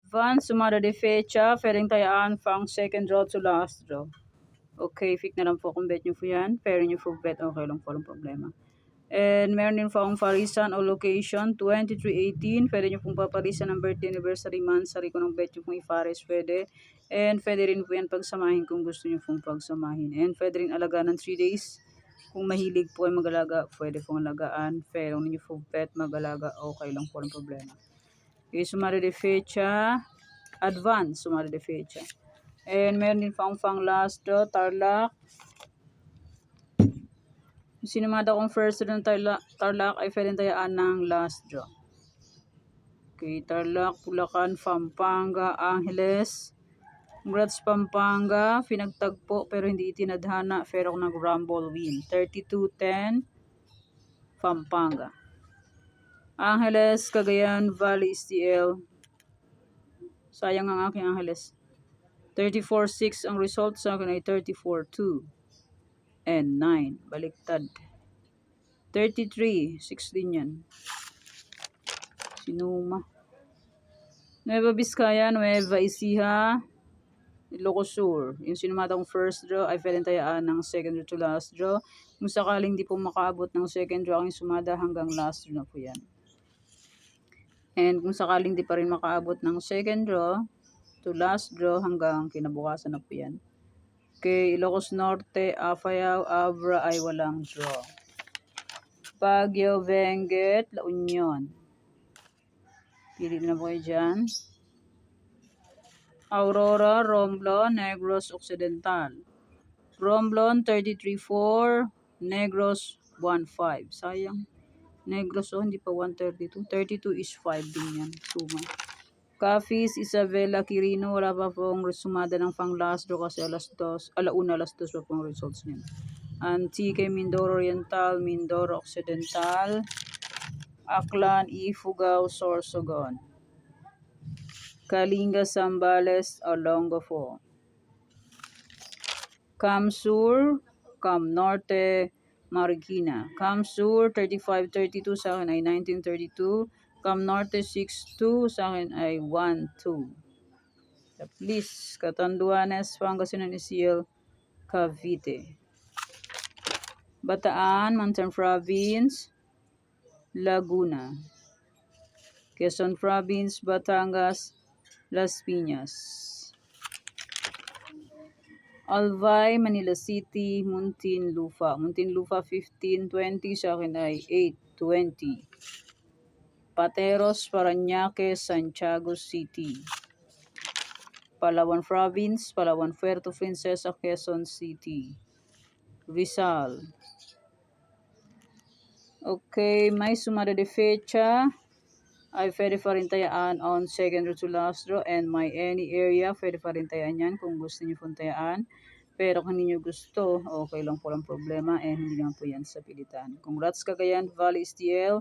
Van sumada de fecha, pwedeng tayaan from second draw to last draw. Okay, pick na lang po kung bet nyo po yan. Pero nyo po bet, okay lang po, walang problema. And meron din po ang parisan o location, 2318. Pwede nyo pong paparisan ng birthday anniversary month. Sari ko ng bet nyo pong ipares, pwede. And pwede rin po yan pagsamahin kung gusto nyo pong pagsamahin. And pwede rin alaga ng 3 days. Kung mahilig po ay mag-alaga, pwede pong alagaan. Pero kung nyo po bet mag-alaga, okay lang po, walang problema. Okay, sumari de fecha, advance, sumari de fecha. And meron din pang last draw, Tarlac. Sinumada kong first draw ng Tarlac ay pwedeng tayaan ng last draw. Okay, Tarlac, Bulacan, Pampanga, Angeles. Congrats Pampanga, pinagtagpo pero hindi itinadhana, pero nag-rumble win. 32-10, Pampanga. Angeles, Cagayan Valley, STL. Sayang ang aking Angeles. 34-6 ang result, sa akin ay 34-2 and 9. Baliktad. 33-6 din yan. Sinuma. Nueva Vizcaya, Nueva Ecija, Ilocos Sur. Yung sinumata kong first draw ay pwedeng tayaan ng second draw to last draw. Kung sakaling di po makaabot ng second draw, ang sumada hanggang last draw na po yan. And kung sakaling di pa rin makaabot ng second draw to last draw, hanggang kinabukasan na po yan. Okay, Ilocos Norte, Apayao, Abra ay walang draw. Baguio, Benguet, La Union. Pili na po kayo dyan. Aurora, Romblon, Negros Occidental. Romblon, 33-4, Negros, 1-5. Sayang. Negros, oh, hindi pa 132. 32 is 5 din yan. Suma. Cafis, Isabela, Quirino, wala pa pong sumada ng pang last draw kasi alas 2 pa pong results niyan. Antique, Mindoro Oriental, Mindoro Occidental, Aklan, Ifugao, Sorsogon. Kalinga, Zambales, Olongapo. Camsur, Cam Norte, Marikina. Camsur, 35-32, sa akin ay 1932. Cam Norte, 6-2, sa akin ay 1-2. Please, Catanduanes, Pangasinan, Isil, Cavite. Bataan, Mountain Province, Laguna. Quezon Province, Batangas, Las Piñas. Albay, Manila City, Muntinlupa. Muntinlupa 15-20, sa akin ay 8-20. Pateros, Parañaque, Santiago City. Palawan Province, Palawan, Puerto Princesa, Quezon City. Rizal. Okay, may sumada de fecha ay pwede pa rin tayaan on second draw to last draw, and may any area pwede pa rin tayaan yan kung gusto nyo pong tayaan. Pero kung hindi nyo gusto, okay lang po, lang problema, and hindi lang po yan sa pilitan. Congrats Cagayan Valley, STL,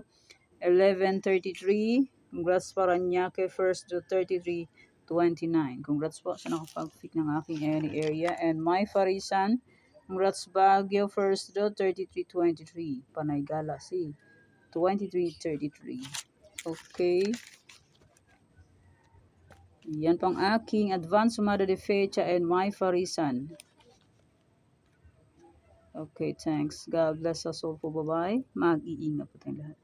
11-33. Congrats Parañaque, first draw 33-29. Congrats po sa nakapag-pick ng aking any area. And my Farisan, congrats Baguio, first draw 33-23. Panay Galaxy, 23-33. Okay. Yan pang aking advance sumada de fecha and my Farisan. Okay, thanks. God bless us all po. Bye-bye. Mag-iingat po tayong lahat.